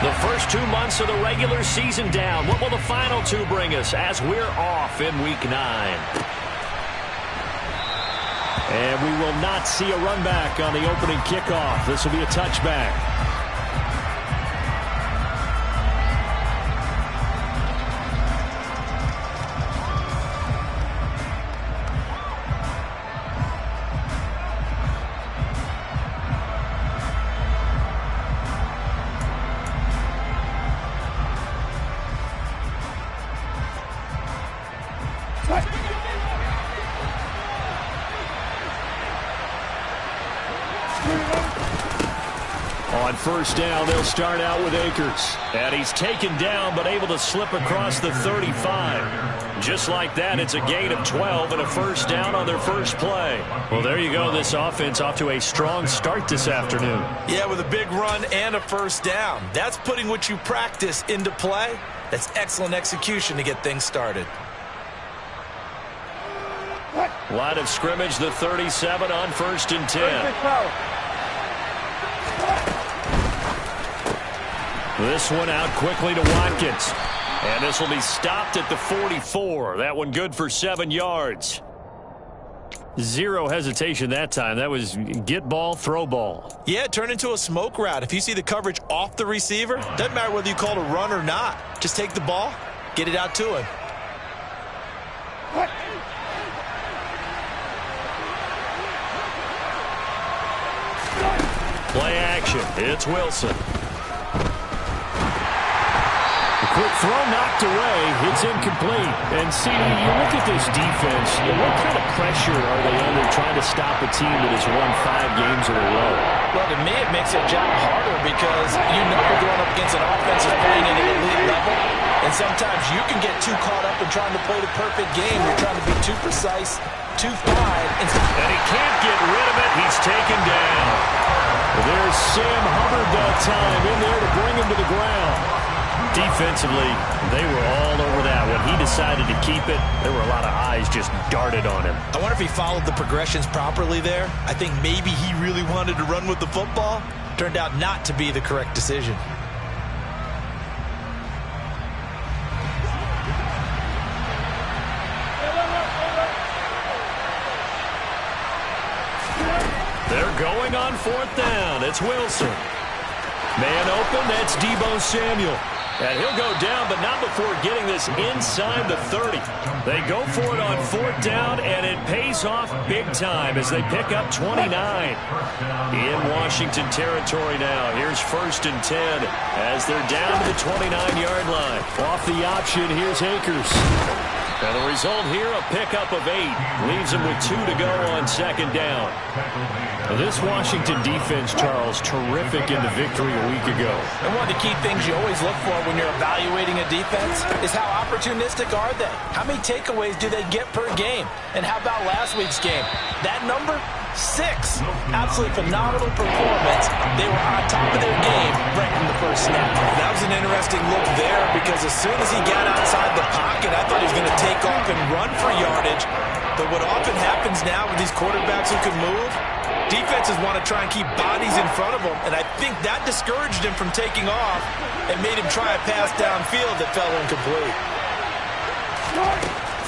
The first 2 months of the regular season down. What will the final 2 bring us as we're off in Week 9? And we will not see a run back on the opening kickoff. This will be a touchback. On first down, they'll start out with Akers. And he's taken down, but able to slip across the 35. Just like that, it's a gain of 12 and a first down on their first play. Well, there you go. This offense off to a strong start this afternoon. Yeah, with a big run and a first down. That's putting what you practice into play. That's excellent execution to get things started. Line of scrimmage, the 37 on 1st and 10. This one out quickly to Watkins. And this will be stopped at the 44. That one good for 7 yards. Zero hesitation that time. That was get ball, throw ball. Yeah, turn into a smoke route. If you see the coverage off the receiver, doesn't matter whether you call it a run or not. Just take the ball, get it out to him. Play action. It's Wilson. Quick throw knocked away. It's incomplete. And, see, you look at this defense, what kind of pressure are they under trying to stop a team that has won 5 games in a row? Well, to me, it makes their job harder because you know you're going up against an offense that's playing at an elite level. And sometimes you can get too caught up in trying to play the perfect game. You're trying to be too precise, too fine. And he can't get rid of it. He's taken down. There's Sam Hubbard that time in there to bring him to the ground. Defensively, they were all over that. When he decided to keep it, there were a lot of eyes just darted on him. I wonder if he followed the progressions properly there. I think maybe he really wanted to run with the football. Turned out not to be the correct decision. They're going on 4th down. It's Wilson. Man open, that's Deebo Samuel. And he'll go down, but not before getting this inside the 30. They go for it on 4th down, and it pays off big time as they pick up 29. In Washington territory now. Here's 1st and 10 as they're down to the 29-yard line. Off the option, here's Akers. And the result here, a pickup of 8. Leaves him with 2 to go on 2nd down. This Washington defense, Charles, terrific in the victory a week ago. And one of the key things you always look for when you're evaluating a defense is how opportunistic are they? How many takeaways do they get per game? And how about last week's game? That number? 6. Absolutely phenomenal performance. They were on top of their game right from the first snap. That was an interesting look there because as soon as he got outside the pocket, I thought he was going to take off and run for yardage. But what often happens now with these quarterbacks who can move, defenses want to try and keep bodies in front of them, and I think that discouraged him from taking off and made him try a pass downfield that fell incomplete.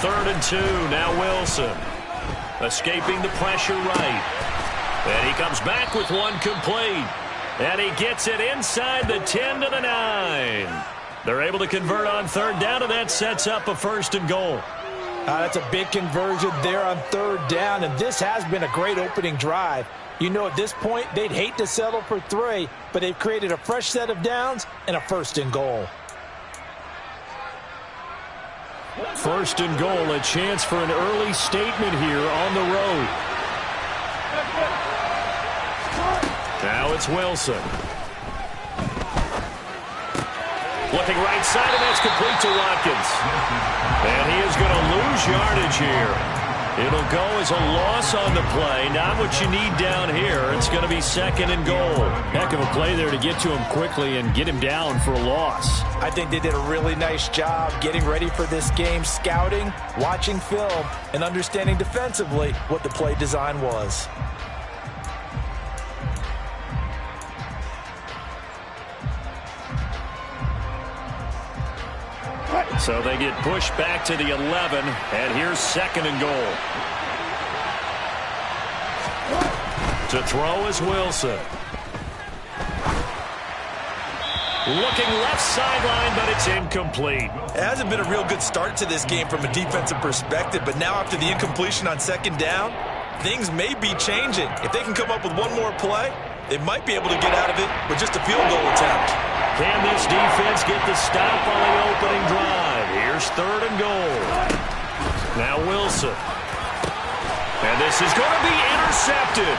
3rd and 2, now Wilson. Escaping the pressure right. And he comes back with one complete. And he gets it inside the 10 to the 9. They're able to convert on 3rd down, and that sets up a 1st and goal. That's a big conversion there on 3rd down, and this has been a great opening drive. You know, at this point, they'd hate to settle for 3, but they've created a fresh set of downs and a 1st and goal. 1st and goal, a chance for an early statement here on the road. Now it's Wilson. Looking right side, and that's complete to Watkins. And he is going to lose yardage here. It'll go as a loss on the play. Not what you need down here. It's going to be 2nd and goal. Heck of a play there to get to him quickly and get him down for a loss. I think they did a really nice job getting ready for this game, scouting, watching film, and understanding defensively what the play design was. So they get pushed back to the 11, and here's 2nd and goal. To throw is Wilson. Looking left sideline, but it's incomplete. It hasn't been a real good start to this game from a defensive perspective, but now after the incompletion on 2nd down, things may be changing. If they can come up with one more play, they might be able to get out of it with just a field goal attempt. Can this defense get the stop on the opening drive? Here's 3rd and goal. Now Wilson. And this is going to be intercepted.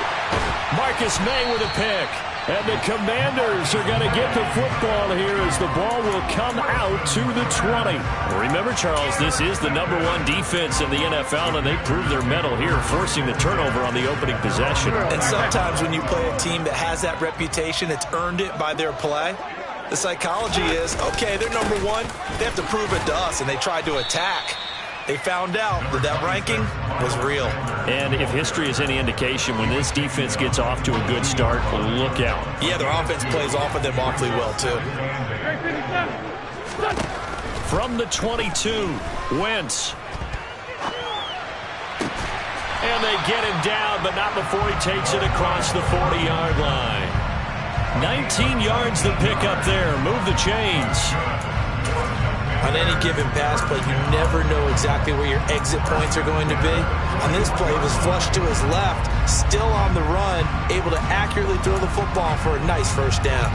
Marcus May with a pick. And the Commanders are going to get the football here as the ball will come out to the 20. Remember, Charles, this is the #1 defense in the NFL, and they proved their mettle here, forcing the turnover on the opening possession. And sometimes when you play a team that has that reputation, it's earned it by their play. The psychology is, okay, they're #1. They have to prove it to us, and they tried to attack. They found out that that ranking was real. And if history is any indication, when this defense gets off to a good start, look out. Yeah, their offense plays off of them awfully well, too. From the 22, Wentz. And they get him down, but not before he takes it across the 40-yard line. 19 yards the pickup there. Move the chains. On any given pass play, you never know exactly where your exit points are going to be. On this play, it was flushed to his left, still on the run, able to accurately throw the football for a nice 1st down.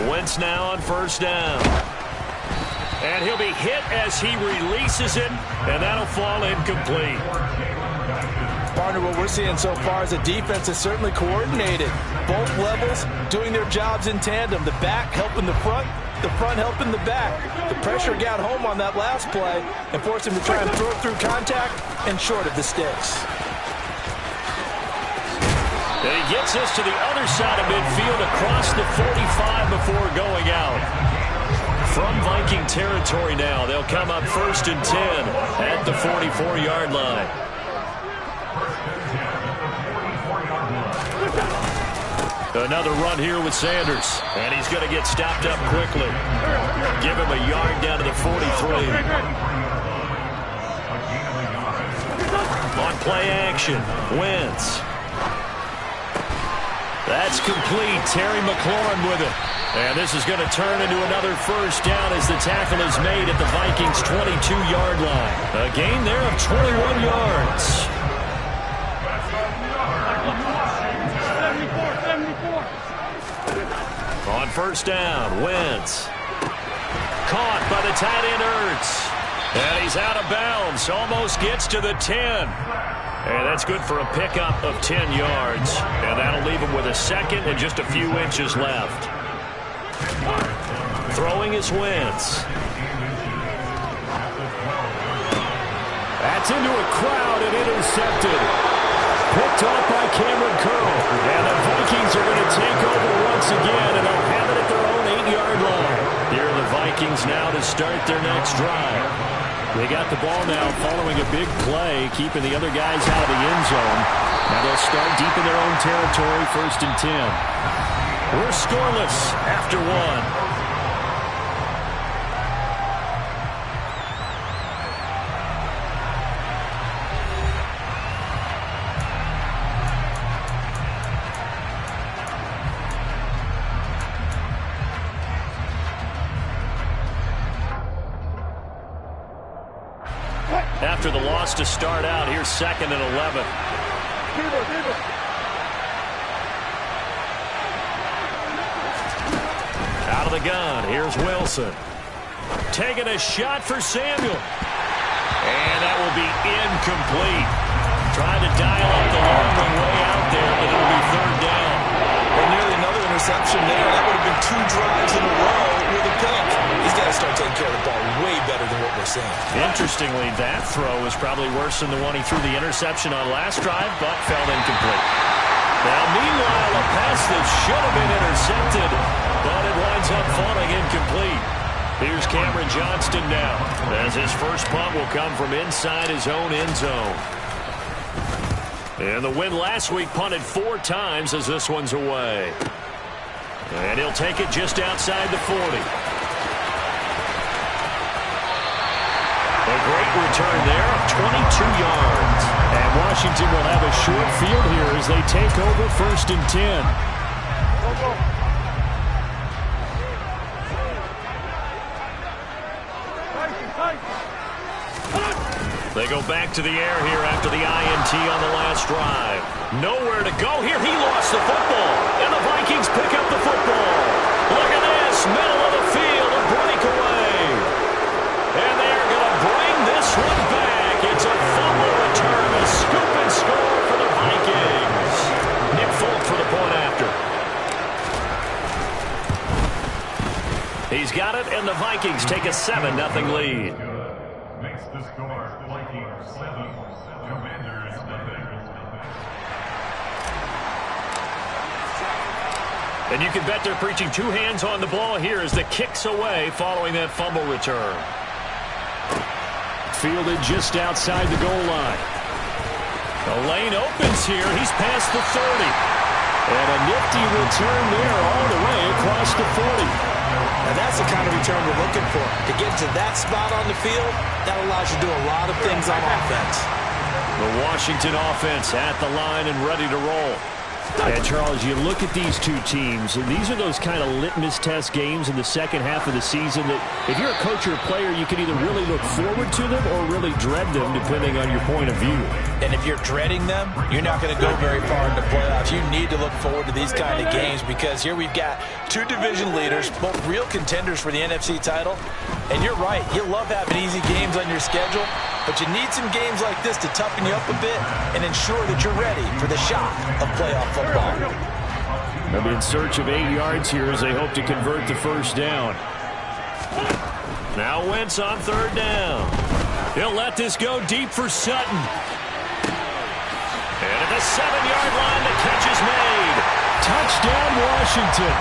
Wentz now on 1st down. And he'll be hit as he releases it, and that'll fall incomplete. Partner, what we're seeing so far is a defense that's certainly coordinated. Both levels doing their jobs in tandem. The back helping the front helping the back. The pressure got home on that last play and forced him to try and throw it through contact and short of the sticks. And he gets us to the other side of midfield across the 45 before going out. From Viking territory now, they'll come up 1st and 10 at the 44-yard line. Another run here with Sanders, and he's going to get stopped up quickly. Give him a yard down to the 43. On play action, Wentz. That's complete. Terry McLaurin with it. And this is going to turn into another 1st down as the tackle is made at the Vikings' 22-yard line. A gain there of 21 yards. On 1st down, Wentz. Caught by the tight end, Ertz. And he's out of bounds. Almost gets to the 10. And that's good for a pickup of 10 yards. And that'll leave him with a 2nd and just a few inches left. Throwing is Wentz. That's into a crowd and intercepted. Picked off by Cameron Curl. And the Vikings are going to take over once again, and they'll have it at their own 8-yard line. Here are the Vikings now to start their next drive. They got the ball now following a big play, keeping the other guys out of the end zone. Now they'll start deep in their own territory, 1st and 10. We're scoreless after 1. After the loss to start out, here's 2nd and 11. Out of the gun, here's Wilson. Taking a shot for Samuel. And that will be incomplete. Trying to dial up the long one way out there, but it'll be 3rd down. Well, nearly another interception there. That would have been 2 drives in a row with a pick. He's got to start taking care of the ball way better than what we're seeing. Interestingly, that throw was probably worse than the one he threw the interception on last drive, but fell incomplete. Now, meanwhile, a pass that should have been intercepted, but it winds up falling incomplete. Here's Cameron Johnston now, as his first punt will come from inside his own end zone. And the win last week punted 4 times as this one's away. And he'll take it just outside the 40. A great return there of 22 yards. And Washington will have a short field here as they take over 1st and 10. They go back to the air here after the INT on the last drive. Nowhere to go here. He lost the football. And the Vikings pick up the football. Look at this. Middle of the field. A breakaway. And they're going to bring this one back. It's a fumble return. A scoop and score for the Vikings. Nick Folk for the point after. He's got it, and the Vikings take a 7-0 lead. Makes the score Vikings 7, Commanders nothing. And you can bet they're preaching 2 hands on the ball here as the kick's away following that fumble return. Fielded just outside the goal line. The lane opens here. He's past the 30. And a nifty return there all the way across the 40. Now that's the kind of return we're looking for. To get to that spot on the field, that allows you to do a lot of things on offense. The Washington offense at the line and ready to roll. And Charles, you look at these 2 teams, and these are those kind of litmus test games in the second half of the season that if you're a coach or a player, you can either really look forward to them or really dread them depending on your point of view. And if you're dreading them, you're not going to go very far in the playoffs. You need to look forward to these kind of games because here we've got 2 division leaders, both real contenders for the NFC title. And you're right, you love having easy games on your schedule, but you need some games like this to toughen you up a bit and ensure that you're ready for the shock of playoff football. They'll be in search of 8 yards here as they hope to convert the first down. Now Wentz on 3rd down. He'll let this go deep for Sutton. And at the 7-yard line, the catch is made. Touchdown, Washington.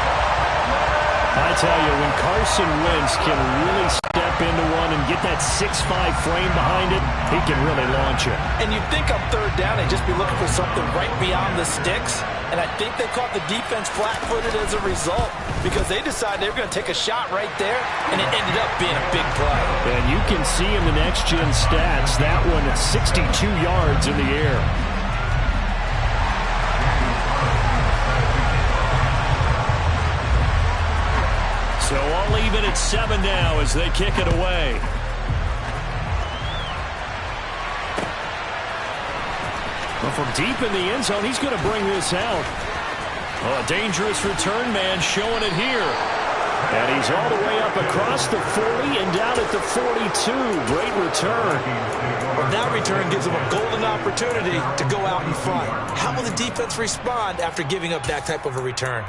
I tell you, when Carson Wentz can really step into one and get that 6'5" frame behind it, he can really launch it. And you'd think on 3rd down they'd just be looking for something right beyond the sticks. And I think they caught the defense flat-footed as a result because they decided they were going to take a shot right there, and it ended up being a big play. And you can see in the next-gen stats, that one at 62 yards in the air. So all even at 7 now as they kick it away. Well, from deep in the end zone, he's going to bring this out. Oh, a dangerous return man showing it here. And he's all the way up across the 40 and down at the 42. Great return. Well, that return gives them a golden opportunity to go out in front. How will the defense respond after giving up that type of a return?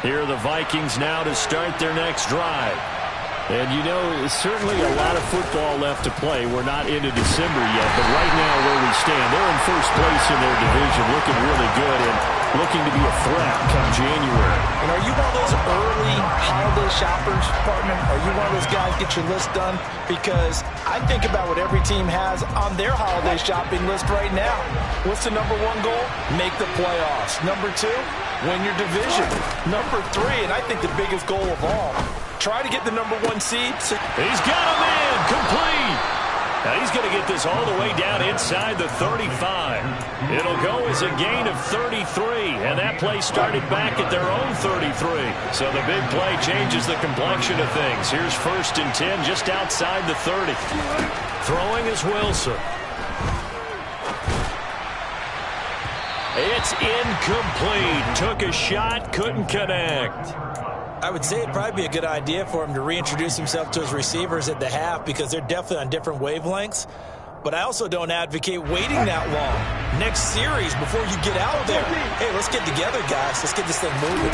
Here are the Vikings now to start their next drive. And, you know, certainly a lot of football left to play. We're not into December yet, but right now where we stand, they're in first place in their division, looking really good and looking to be a threat come January. And are you one of those early holiday shoppers, partner? Are you one of those guys get your list done? Because I think about what every team has on their holiday shopping list right now. What's the #1 goal? Make the playoffs. #2, win your division. #3, and I think the biggest goal of all, try to get the #1 seed. He's got a man complete. Now he's going to get this all the way down inside the 35. It'll go as a gain of 33, and that play started back at their own 33. So the big play changes the complexion of things. Here's 1st and 10 just outside the 30. Throwing is Wilson. It's incomplete. Took a shot, couldn't connect. I would say it'd probably be a good idea for him to reintroduce himself to his receivers at the half because they're definitely on different wavelengths. But I also don't advocate waiting that long. Next series, before you get out there, hey, let's get together, guys. Let's get this thing moving.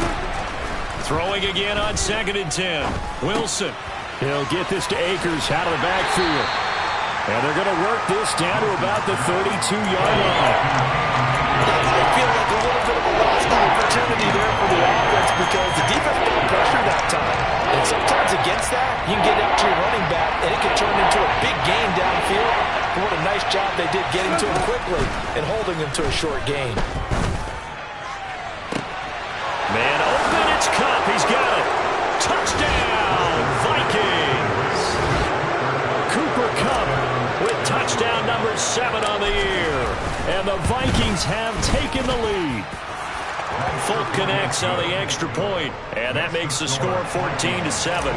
Throwing again on 2nd and 10. Wilson. He'll get this to Akers out of the backfield. And they're going to work this down to about the 32-yard line. That might feel like a little bit of a lost opportunity there for the offense because the defense you can get it to your running back, and it can turn into a big gain downfield. But what a nice job they did getting to him quickly and holding him to a short gain. Man open, it's Cup. He's got it. Touchdown, Vikings. Cooper Kupp with touchdown number 7 on the year. And the Vikings have taken the lead. Folk connects on the extra point, and that makes the score 14-7.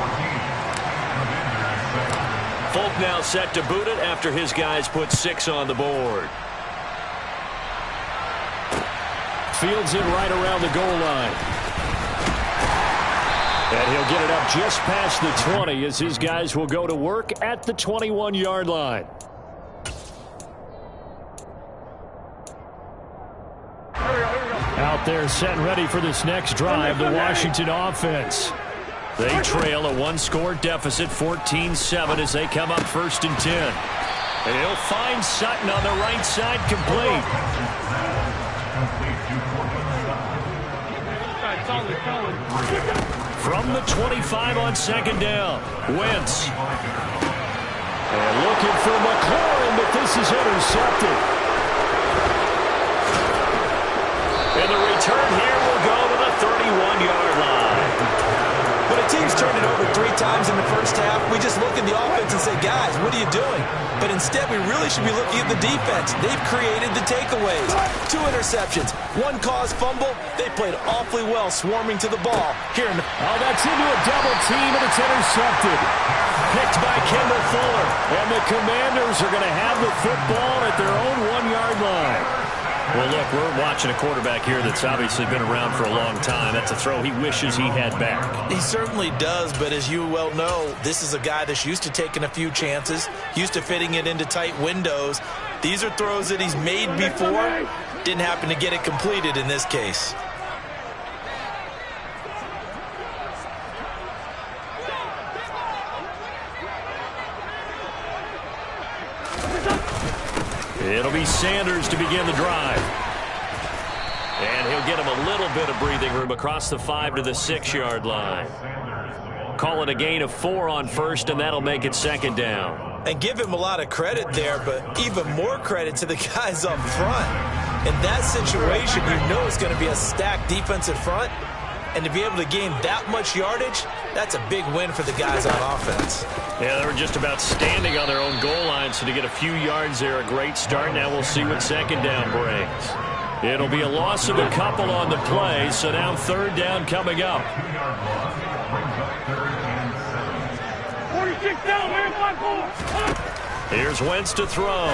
Folk now set to boot it after his guys put 6 on the board. Fields it right around the goal line. And he'll get it up just past the 20 as his guys will go to work at the 21-yard line. Out there set and ready for this next drive, the Washington offense. They trail a 1-score deficit, 14-7, as they come up 1st and 10. And he'll find Sutton on the right side, complete. From the 25 on 2nd down, Wentz. And looking for McLaurin, but this is intercepted. And the return here will go to the 31-yard line. When a team's turned it over 3 times in the first half, we just look at the offense and say, guys, what are you doing? But instead, we really should be looking at the defense. They've created the takeaways. 2 interceptions, 1 caused fumble. They played awfully well swarming to the ball. Here in the that's into a double team, and it's intercepted. Picked by Kendall Fuller. And the Commanders are going to have the football at their own 1-yard line. Well, look, we're watching a quarterback here that's obviously been around for a long time. That's a throw he wishes he had back. He certainly does, but as you well know, this is a guy that's used to taking a few chances, used to fitting it into tight windows. These are throws that he's made before. Didn't happen to get it completed in this case. It'll be Sanders to begin the drive. And he'll get him a little bit of breathing room across the 5 to the 6-yard line. Call it a gain of 4 on 1st, and that'll make it 2nd down. And give him a lot of credit there, but even more credit to the guys up front. In that situation, you know it's going to be a stacked defensive front. And to be able to gain that much yardage, that's a big win for the guys on offense. Yeah, they were just about standing on their own goal line, so to get a few yards there, a great start. Now we'll see what 2nd down brings. It'll be a loss of a couple on the play, so now 3rd down coming up. 46 down, man, 5-4. Here's Wentz to throw.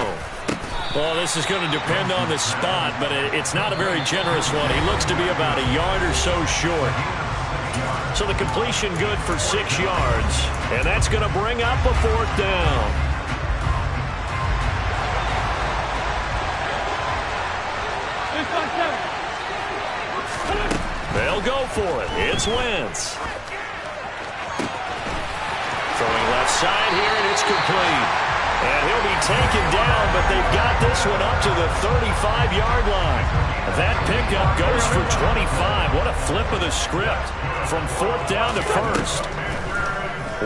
Well, this is going to depend on the spot, but it's not a very generous one. He looks to be about a yard or so short. So the completion good for 6 yards, and that's going to bring up a 4th down. They'll go for it. It's Wentz. Throwing left side here, and it's complete. And he'll be taken down, but they've got this one up to the 35-yard line. That pickup goes for 25. What a flip of the script from 4th down to 1st.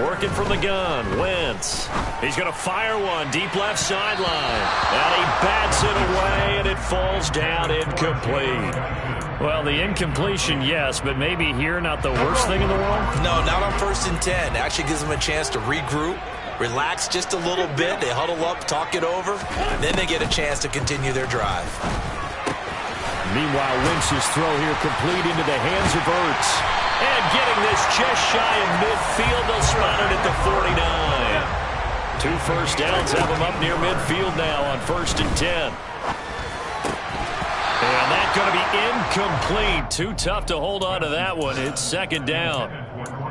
Working from the gun, Wentz. He's going to fire one deep left sideline. And he bats it away, and it falls down incomplete. Well, the incompletion, yes, but maybe here not the worst thing in the world? No, not on 1st and 10. Actually gives them a chance to regroup, relax just a little bit. They huddle up, talk it over. Then they get a chance to continue their drive. Meanwhile, Wentz's throw here complete into the hands of Ertz. And getting this just shy of midfield. They'll spot it at the 49. 2 first downs have them up near midfield now on 1st and 10. And that's going to be incomplete. Too tough to hold on to that one. It's 2nd down.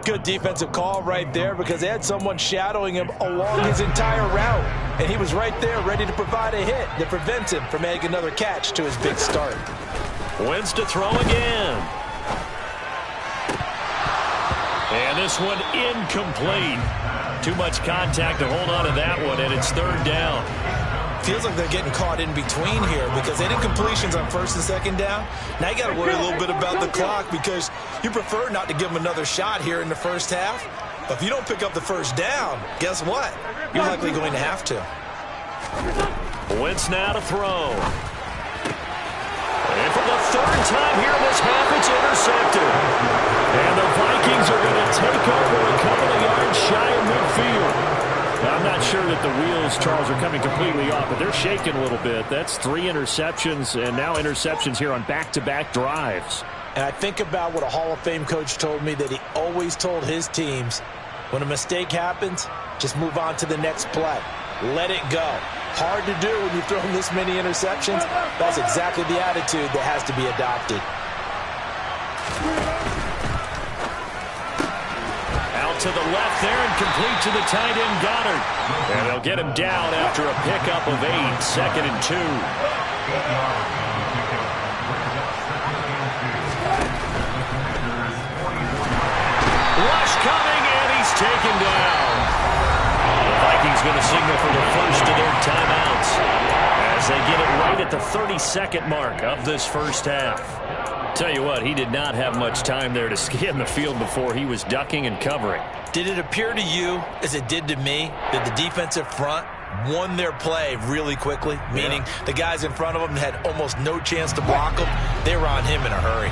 Good defensive call right there because they had someone shadowing him along his entire route. And he was right there ready to provide a hit that prevents him from making another catch to his big start. Wentz to throw again. And this one incomplete. Too much contact to hold on to that one, and it's 3rd down. Feels like they're getting caught in between here because they did completions on 1st and 2nd down. Now you got to worry a little bit about the clock because you prefer not to give them another shot here in the first half. If you don't pick up the first down, guess what? You're likely going to have to. Wentz now to throw. And for the third time here in this half, it's intercepted. And the Vikings are going to take over a couple of yards shy of midfield. I'm not sure that the wheels, Charles, are coming completely off, but they're shaking a little bit. That's 3 interceptions, and now interceptions here on back-to-back drives. And I think about what a Hall of Fame coach told me, that he always told his teams, when a mistake happens, just move on to the next play. Let it go. Hard to do when you've thrown this many interceptions. That's exactly the attitude that has to be adopted. Out to the left there and complete to the tight end, Goddard. And they'll get him down after a pickup of 8, 2nd and 2. Rush coming, and he's taken down. The Vikings going to signal for the first of their timeouts as they get it right at the 32nd mark of this first half. Tell you what, he did not have much time there to scan the field before he was ducking and covering. Did it appear to you, as it did to me, that the defensive front won their play really quickly? Meaning the guys in front of them had almost no chance to block them. They were on him in a hurry.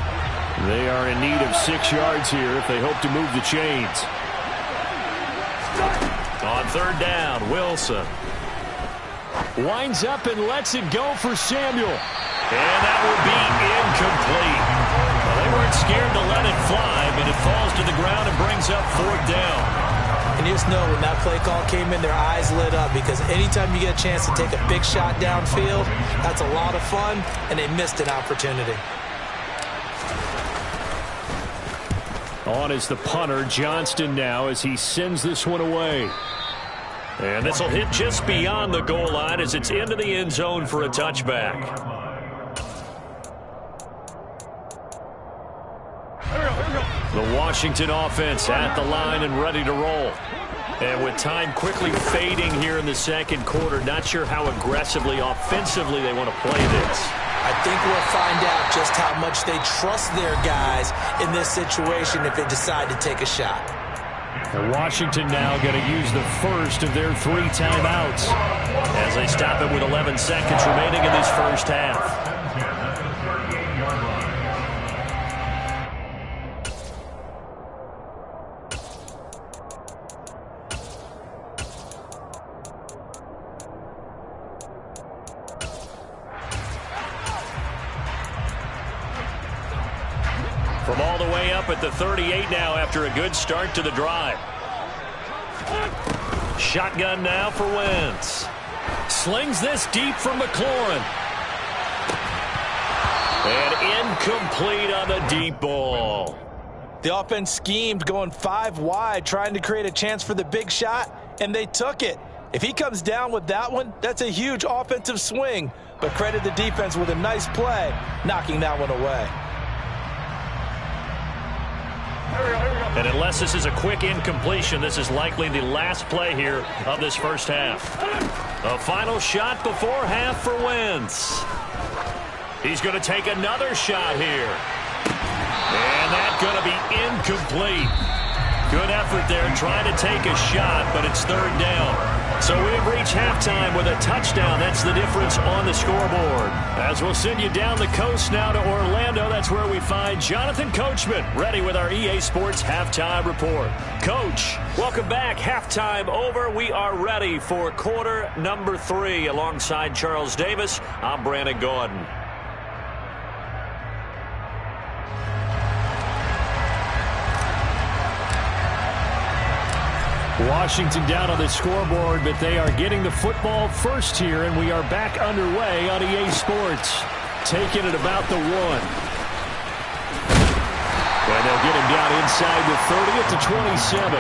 They are in need of 6 yards here if they hope to move the chains. On third down, Wilson winds up and lets it go for Samuel. And that will be incomplete. Well, they weren't scared to let it fly, but it falls to the ground and brings up 4th down. And you just know when that play call came in, their eyes lit up, because anytime you get a chance to take a big shot downfield, that's a lot of fun, and they missed an opportunity. On is the punter, Johnston, now as he sends this one away. And this will hit just beyond the goal line as it's into the end zone for a touchback. The Washington offense at the line and ready to roll. And with time quickly fading here in the second quarter, not sure how aggressively, offensively they want to play this. I think we'll find out just how much they trust their guys in this situation if they decide to take a shot. And Washington now going to use the first of their 3 timeouts as they stop it with 11 seconds remaining in this first half. From all the way up at the 38 now after a good start to the drive. Shotgun now for Wentz. Slings this deep for McLaurin. And incomplete on the deep ball. The offense schemed going 5 wide, trying to create a chance for the big shot, and they took it. If he comes down with that one, that's a huge offensive swing. But credit the defense with a nice play, knocking that one away. And unless this is a quick incompletion, this is likely the last play here of this first half. A final shot before half for Wentz. He's going to take another shot here. And that's going to be incomplete. Good effort there trying to take a shot, but it's 3rd down. So we have reached halftime with a touchdown. That's the difference on the scoreboard. As we'll send you down the coast now to Orlando, that's where we find Jonathan Coachman, ready with our EA Sports Halftime Report. Coach, welcome back. Halftime over. We are ready for quarter number 3. Alongside Charles Davis, I'm Brandon Gordon. Washington down on the scoreboard, but they are getting the football first here, and we are back underway on EA Sports. Taking it about the 1. And they'll get him down inside the 30 at the 27.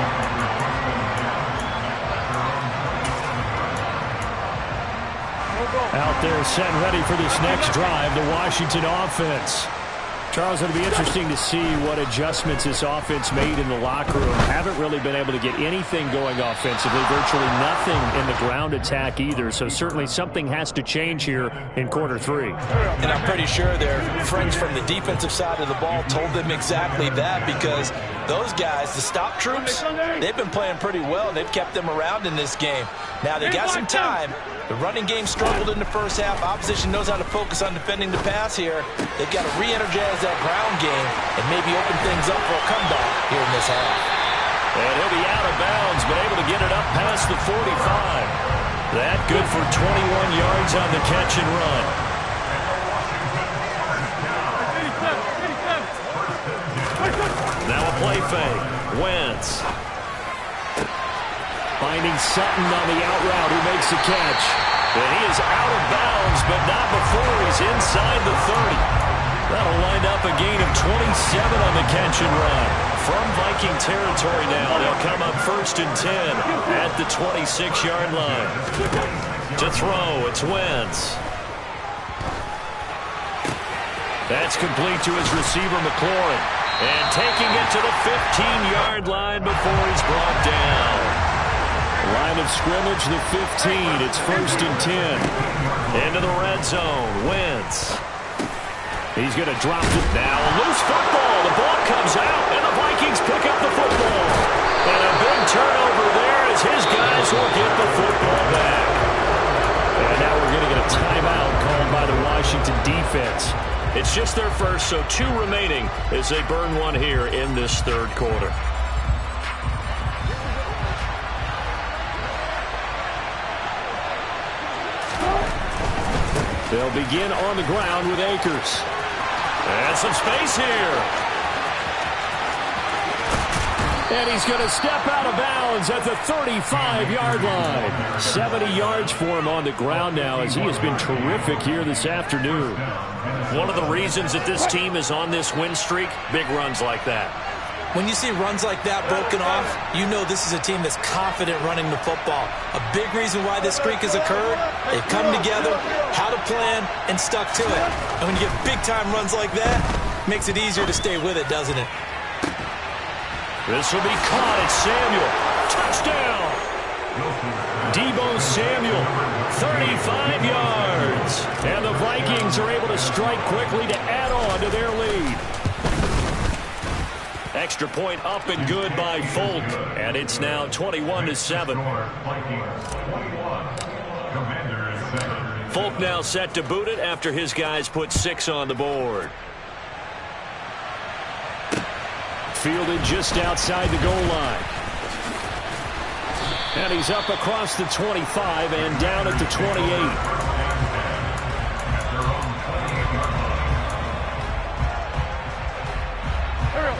Out there set ready for this next drive, the Washington offense. Charles, it'll be interesting to see what adjustments this offense made in the locker room. Haven't really been able to get anything going offensively, virtually nothing in the ground attack either. So certainly something has to change here in quarter 3. And I'm pretty sure their friends from the defensive side of the ball told them exactly that, because those guys, the stop troops, they've been playing pretty well. They've kept them around in this game. Now they got some time. The running game struggled in the first half. Opposition knows how to focus on defending the pass here. They've got to re-energize that ground game and maybe open things up for a comeback here in this half. And he'll be out of bounds, but able to get it up past the 45. That good for 21 yards on the catch and run. Now a play fake. Wentz. Finding Sutton on the out route, who makes the catch. And he is out of bounds, but not before he's inside the 30. That'll wind up a gain of 27 on the catch and run. From Viking territory now, they'll come up 1st and 10 at the 26-yard line. To throw, it's Wentz. That's complete to his receiver, McLaurin. And taking it to the 15-yard line before he's brought down. Line of scrimmage, the 15. It's 1st and 10. Into the red zone. Wentz. He's going to drop it now. A loose football. The ball comes out, and the Vikings pick up the football. And a big turnover there as his guys will get the football back. And now we're going to get a timeout called by the Washington defense. It's just their first, so 2 remaining as they burn one here in this 3rd quarter. They'll begin on the ground with Akers. And some space here. And he's going to step out of bounds at the 35-yard line. 70 yards for him on the ground now, as he has been terrific here this afternoon. One of the reasons that this team is on this win streak, big runs like that. When you see runs like that broken off, you know this is a team that's confident running the football. A big reason why this streak has occurred, they've come together, had a plan, and stuck to it. And when you get big-time runs like that, it makes it easier to stay with it, doesn't it? This will be caught at Samuel. Touchdown! Deebo Samuel, 35 yards. And the Vikings are able to strike quickly to add on to their lead. Extra point up and good by Folk. And it's now 21-7. Folk now set to boot it after his guys put 6 on the board. Fielded just outside the goal line. And he's up across the 25 and down at the 28.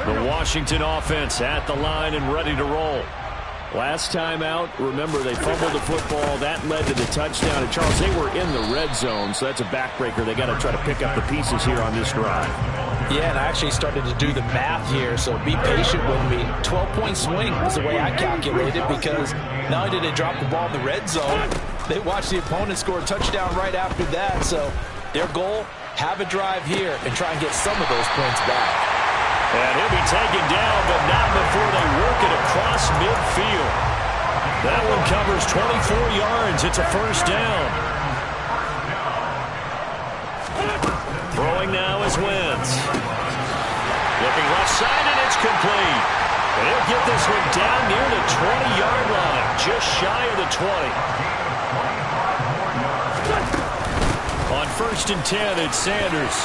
The Washington offense at the line and ready to roll. Last time out, remember, they fumbled the football. That led to the touchdown. And, Charles, they were in the red zone, so that's a backbreaker. They got to try to pick up the pieces here on this drive. Yeah, and I actually started to do the math here, so be patient with me. 12-point swing is the way I calculated, because not only did they drop the ball in the red zone, they watched the opponent score a touchdown right after that. So their goal, have a drive here and try and get some of those points back. And he'll be taken down, but not before they work it across midfield. That one covers 24 yards. It's a 1st down. Throwing now is Wentz. Looking left side, and it's complete. And he'll get this one down near the 20-yard line, just shy of the 20. On 1st and 10, it's Sanders.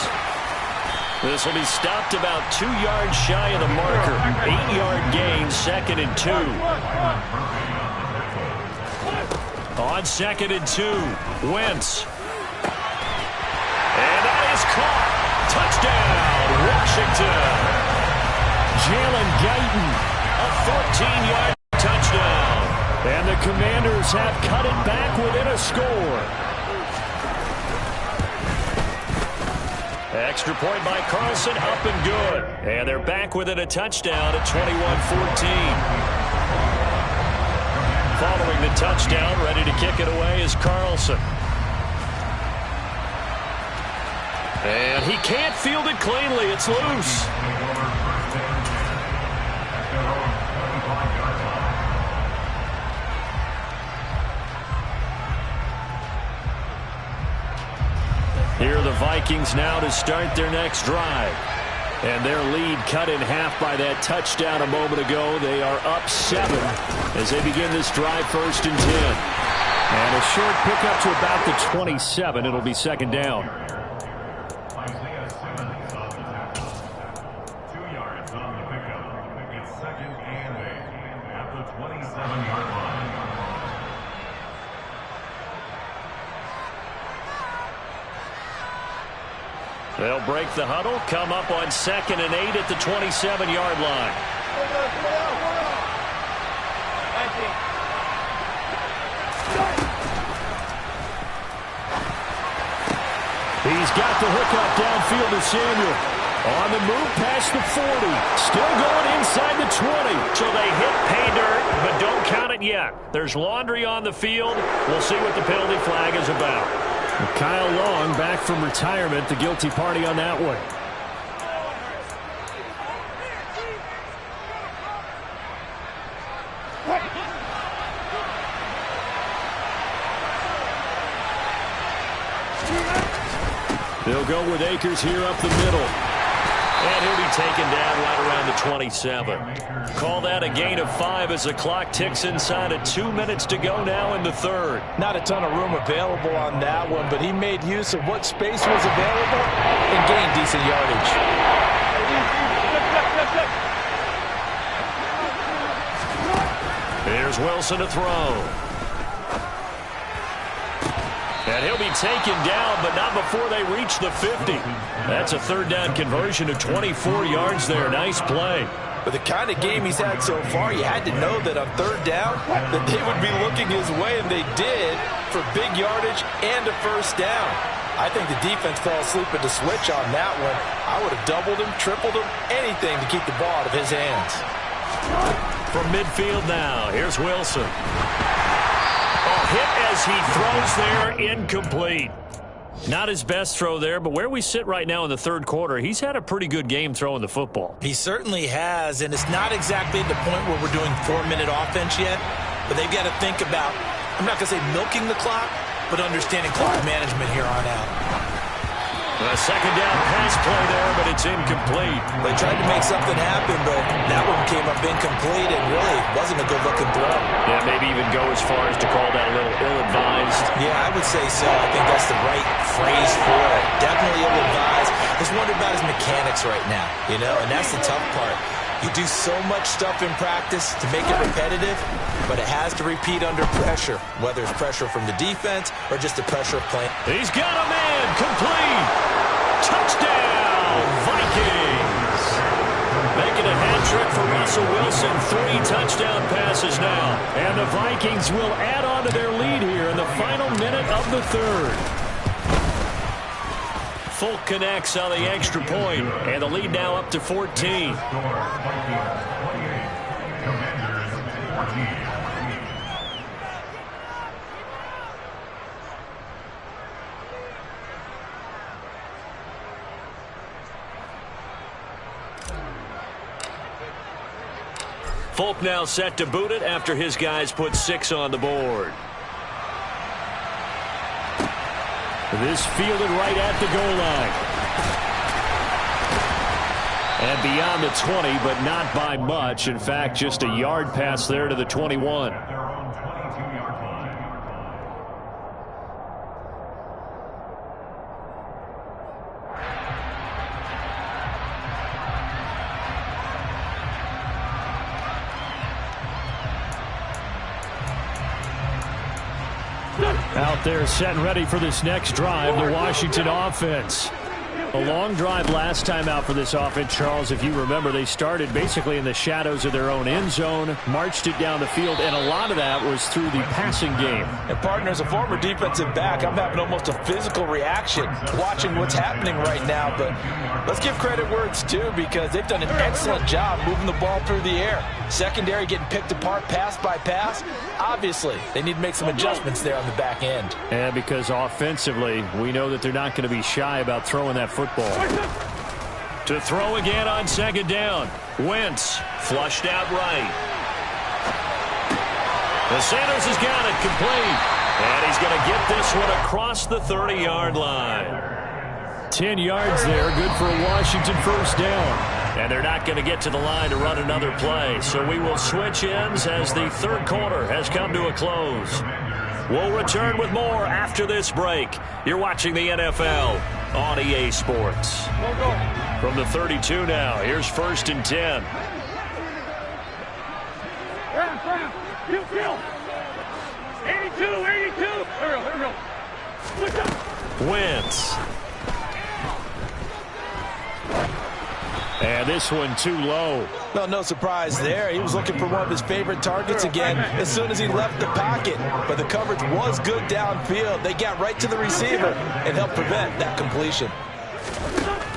This will be stopped about 2 yards shy of the marker. 8-yard gain, 2nd and 2. On 2nd and 2, Wentz. And that is caught. Touchdown, Washington. Jalen Guyton, a 14-yard touchdown. And the Commanders have cut it back within a score. Extra point by Carlson, up and good. And they're back within a touchdown at 21-14. Following the touchdown, ready to kick it away is Carlson. And he can't field it cleanly. It's loose. Here are the Vikings now to start their next drive. And their lead cut in half by that touchdown a moment ago. They are up 7 as they begin this drive, 1st and 10. And a short pickup to about the 27. It'll be 2nd down. They'll break the huddle, come up on 2nd and 8 at the 27-yard line. He's got the hookup downfield to Samuel. On the move past the 40. Still going inside the 20. So they hit pay dirt, but don't count it yet. There's laundry on the field. We'll see what the penalty flag is about. Kyle Long back from retirement, the guilty party on that one. They'll go with Akers here up the middle. And he'll be taken down right around the 27. Call that a gain of 5 as the clock ticks inside of 2 minutes to go now in the 3rd. Not a ton of room available on that one, but he made use of what space was available and gained decent yardage. Here's Wilson to throw. And he'll be taken down, but not before they reach the 50. That's a 3rd down conversion of 24 yards there. Nice play. With the kind of game he's had so far, you had to know that on 3rd down that they would be looking his way, and they did for big yardage and a 1st down. I think the defense fell asleep at the switch on that one. I would have doubled him, tripled him, anything to keep the ball out of his hands. From midfield now, here's Wilson. Hit as he throws there, incomplete. Not his best throw there, but where we sit right now in the 3rd quarter, he's had a pretty good game throwing the football. He certainly has, and it's not exactly the point where we're doing 4-minute offense yet, but they've got to think about, I'm not going to say milking the clock, but understanding clock management here on out. A 2nd down pass play there, but it's incomplete. They tried to make something happen, but that one came up incomplete and really wasn't a good-looking throw. Yeah, maybe even go as far as to call that a little ill-advised. Yeah, I would say so. I think that's the right phrase for it. Definitely ill-advised. Just wonder about his mechanics right now, you know, and that's the tough part. You do so much stuff in practice to make it repetitive, but it has to repeat under pressure, whether it's pressure from the defense or just the pressure of playing. He's got a man, complete. Touchdown, Vikings. Making a hat trick for Russell Wilson. 3 touchdown passes now. And the Vikings will add on to their lead here in the final minute of the 3rd. Folk connects on the extra point, and the lead now up to 14. Folk now set to boot it after his guys put 6 on the board. This fielded right at the goal line. And beyond the 20, but not by much. In fact, just a yard pass there to the 21. Out there set and ready for this next drive, the Washington offense. A long drive last time out for this offense, Charles. If you remember, they started basically in the shadows of their own end zone, marched it down the field, and a lot of that was through the passing game. And partner, as a former defensive back, I'm having almost a physical reaction watching what's happening right now. But let's give credit where it's due, because they've done an excellent job moving the ball through the air. Secondary getting picked apart pass by pass. Obviously, they need to make some adjustments there on the back end. And because offensively, we know that they're not going to be shy about throwing that football. To throw again on second down. Wentz flushed out right. The Sanders has got it complete. And he's going to get this one across the 30-yard line. 10 yards there, good for a Washington first down. And they're not going to get to the line to run another play. So we will switch ends as the third quarter has come to a close. We'll return with more after this break. You're watching the NFL on EA Sports. From the 32 now, here's 1st and 10. Kill. 82. There we go. Wentz. And this one too low. Well, no surprise there. He was looking for one of his favorite targets again as soon as he left the pocket. But the coverage was good downfield. They got right to the receiver and helped prevent that completion.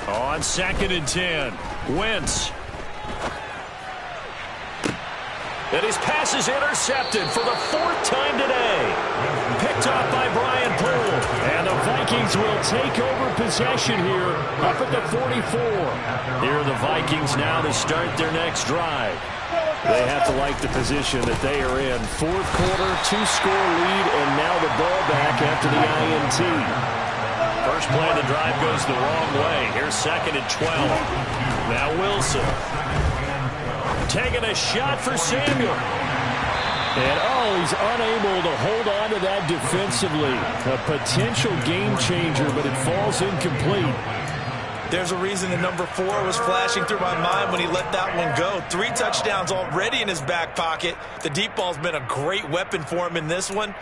On 2nd and 10, Wentz. And his pass is intercepted for the 4th time today. Picked off by Brian Poole. And the Vikings will take over possession here up at the 44. Here are the Vikings now to start their next drive. They have to like the position that they are in. 4th quarter, 2-score lead, and now the ball back after the INT. First play of the drive goes the wrong way. Here's 2nd and 12. Now Wilson. Taking a shot for Samuel. And, he's unable to hold on to that defensively. A potential game changer, but it falls incomplete. There's a reason the number 4 was flashing through my mind when he let that one go. 3 touchdowns already in his back pocket. The deep ball's been a great weapon for him in this one.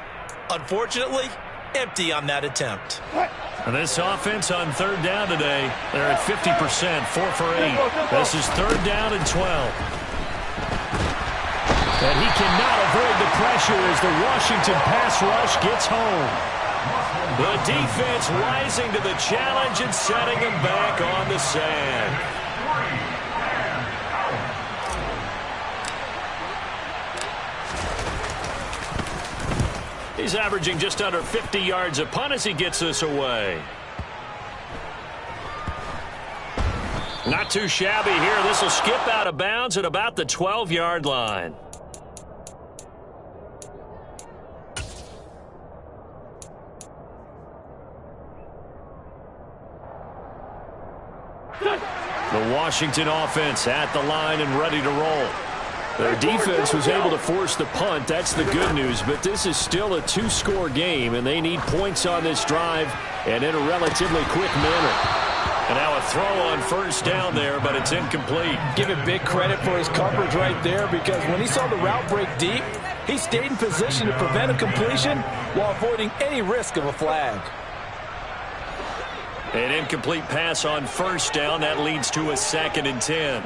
Unfortunately, empty on that attempt. And this offense on 3rd down today, they're at 50%, 4 for 8. This is 3rd down and 12. And he cannot avoid the pressure as the Washington pass rush gets home. The defense rising to the challenge and setting him back on the sand. He's averaging just under 50 yards a punt as he gets this away. Not too shabby here. This will skip out of bounds at about the 12-yard line. The Washington offense at the line and ready to roll. Their defense was able to force the punt. That's the good news. But this is still a 2-score game, and they need points on this drive and in a relatively quick manner. And now a throw on 1st down there, but it's incomplete. Give him big credit for his coverage right there, because when he saw the route break deep, he stayed in position to prevent a completion while avoiding any risk of a flag. An incomplete pass on 1st down. That leads to a 2nd and 10.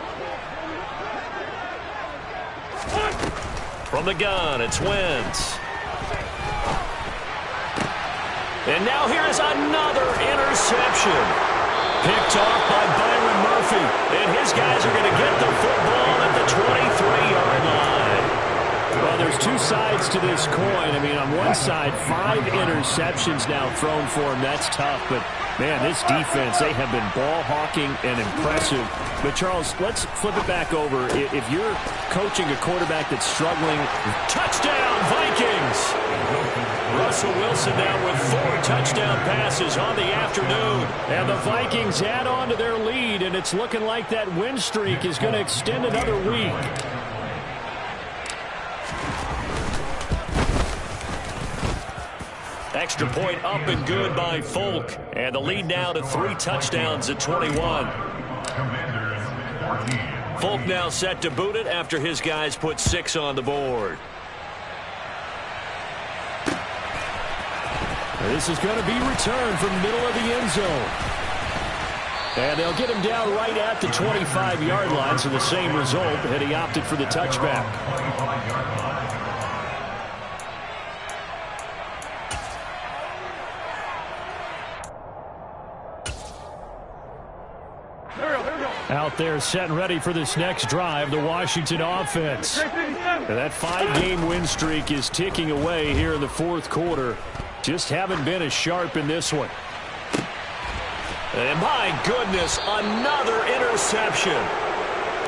From the gun, it's Wentz. And now here is another interception. Picked off by Byron Murphy. And his guys are going to get the football at the 23-yard line. Well, there's 2 sides to this coin. I mean, on one side, 5 interceptions now thrown for him. That's tough, but man, this defense, they have been ball hawking and impressive. But, Charles, let's flip it back over. If you're coaching a quarterback that's struggling, touchdown, Vikings! Russell Wilson now with 4 touchdown passes on the afternoon. And the Vikings add on to their lead, and it's looking like that win streak is going to extend another week. Extra point up and good by Folk. And the lead now to 3 touchdowns at 21. Folk now set to boot it after his guys put 6 on the board. This is going to be returned from the middle of the end zone. And they'll get him down right at the 25-yard line, so the same result, and he opted for the touchback. Out there set and ready for this next drive, the Washington offense. And that 5-game win streak is ticking away here in the fourth quarter. Just haven't been as sharp in this one. And my goodness, another interception.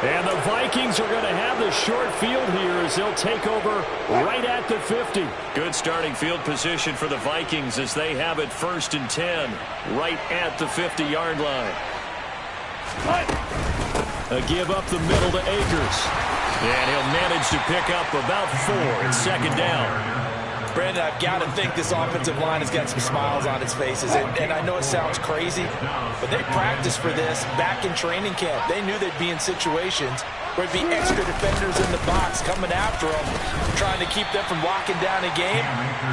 And the Vikings are going to have the short field here as they'll take over right at the 50. Good starting field position for the Vikings as they have it 1st and 10 right at the 50-yard line. A give up the middle to Akers. And he'll manage to pick up about 4. It's 2nd down. Brandon, I've got to think this offensive line has got some smiles on its faces. And I know it sounds crazy, but they practiced for this back in training camp. They knew they'd be in situations where it'd be extra defenders in the box coming after them, trying to keep them from locking down a game.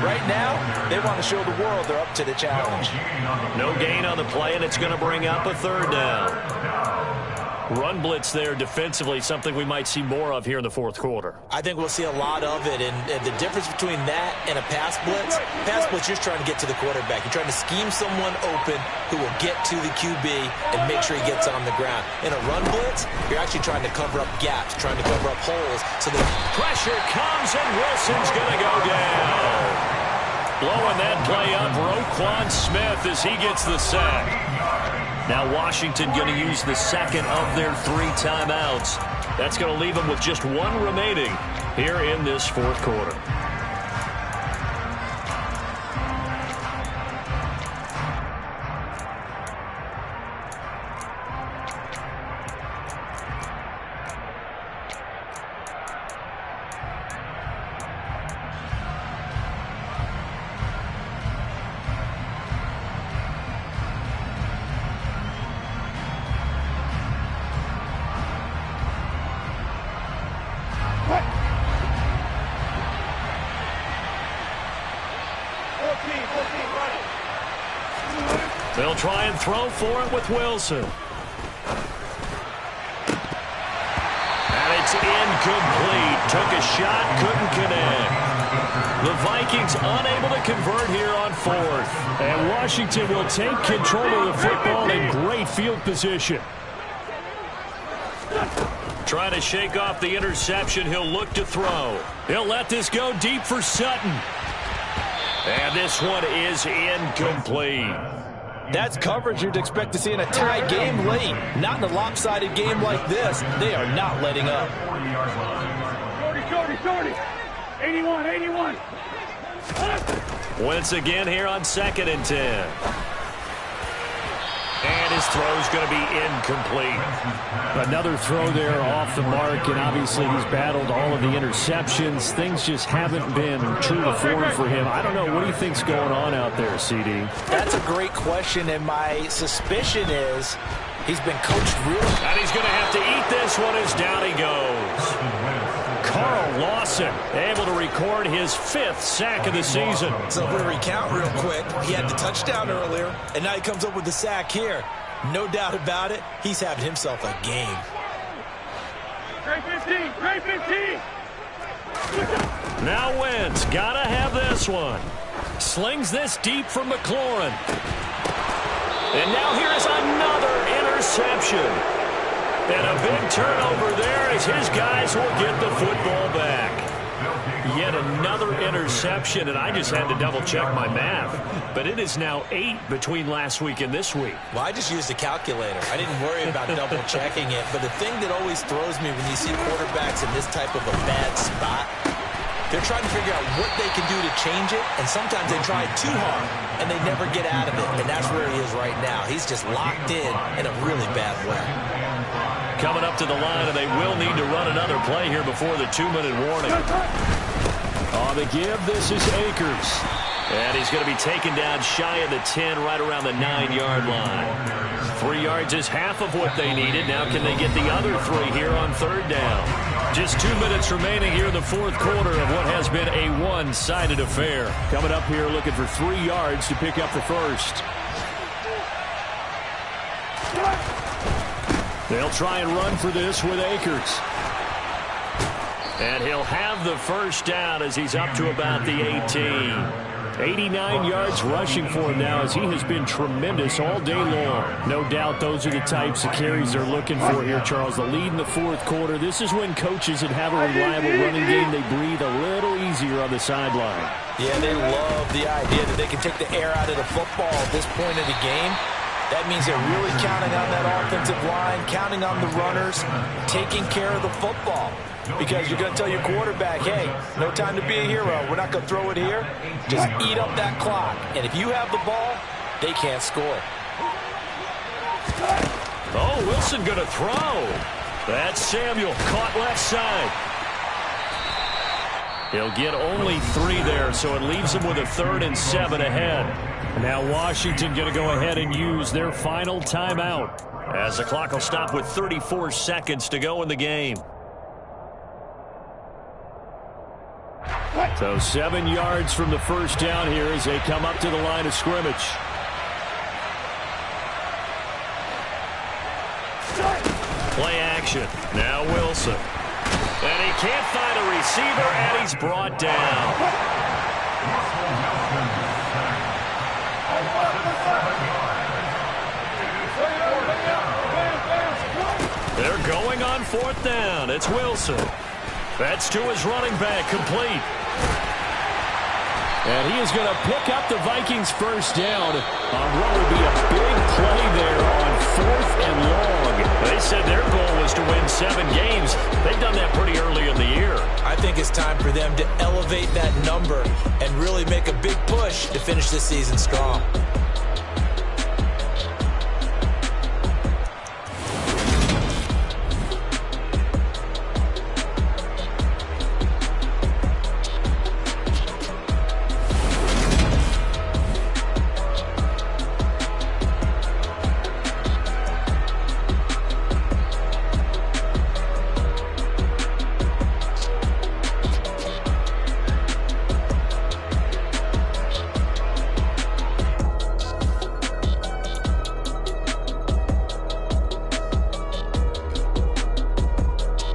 Right now, they want to show the world they're up to the challenge. No gain on the play, and it's going to bring up a 3rd down. Run blitz there defensively, something we might see more of here in the fourth quarter. I think we'll see a lot of it, and the difference between that and a pass blitz, you're trying to get to the quarterback. You're trying to scheme someone open who will get to the QB and make sure he gets on the ground. In a run blitz, you're actually trying to cover up gaps, trying to cover up holes. So the pressure comes, and Wilson's going to go down. Blowing that play up, Roquan Smith as he gets the sack. Now Washington going to use the 2nd of their 3 timeouts. That's going to leave them with just 1 remaining here in this fourth quarter. They'll try and throw for it with Wilson. And it's incomplete. Took a shot, couldn't connect. The Vikings unable to convert here on 4th. And Washington will take control of the football in great field position. Trying to shake off the interception. He'll look to throw. He'll let this go deep for Sutton. And this one is incomplete. That's coverage you'd expect to see in a tie game late. Not in a lopsided game like this. They are not letting up. 40. 81. Once again here on 2nd and 10. And his throw's going to be incomplete. Another throw there off the mark, and obviously he's battled all of the interceptions. Things just haven't been true to form for him. I don't know. What do you think's going on out there, CD? That's a great question, and my suspicion is he's been coached really. And he's going to have to eat this one as down he goes. Carl Lawson able to record his 5th sack of the season. So if we recount real quick, he had the touchdown earlier, and now he comes up with the sack here. No doubt about it, he's having himself a game. Great 15. Now Wentz, gotta have this one. Slings this deep from McLaurin. And now here's another interception. And a big turnover there as his guys will get the football back. Yet another interception, and I just had to double-check my math. But it is now 8 between last week and this week. Well, I just used a calculator. I didn't worry about double-checking it. But the thing that always throws me when you see quarterbacks in this type of a bad spot, they're trying to figure out what they can do to change it, and sometimes they try too hard, and they never get out of it. And that's where he is right now. He's just locked in a really bad way. Coming up to the line, and they will need to run another play here before the 2-minute warning. On the give, this is Akers. And he's going to be taken down shy of the 10, right around the 9-yard line. 3 yards is half of what they needed. Now can they get the other 3 here on 3rd down? Just 2 minutes remaining here in the fourth quarter of what has been a one-sided affair. Coming up here looking for 3 yards to pick up the first. They'll try and run for this with Akers. And he'll have the first down as he's up to about the 18. 89 yards rushing for him now as he has been tremendous all day long. No doubt those are the types of carries they're looking for here, Charles. The lead in the fourth quarter. This is when coaches that have a reliable running game, they breathe a little easier on the sideline. Yeah, they love the idea that they can take the air out of the football at this point of the game. That means they're really counting on that offensive line, counting on the runners, taking care of the football. Because you're going to tell your quarterback, hey, no time to be a hero. We're not going to throw it here. Just eat up that clock. And if you have the ball, they can't score. Oh, Wilson going to throw. That's Samuel, caught left side. He'll get only 3 there, so it leaves him with a 3rd and 7 ahead. Now Washington going to go ahead and use their final timeout as the clock will stop with 34 seconds to go in the game. So 7 yards from the first down here as they come up to the line of scrimmage. Play action. Now Wilson. And he can't find a receiver, and he's brought down. They're going on 4th down. It's Wilson. That's to his running back, complete. And he is going to pick up the Vikings first down on what will be a big play there on 4th and long. They said their goal was to win 7 games. They've done that pretty early in the year. I think it's time for them to elevate that number and really make a big push to finish this season strong.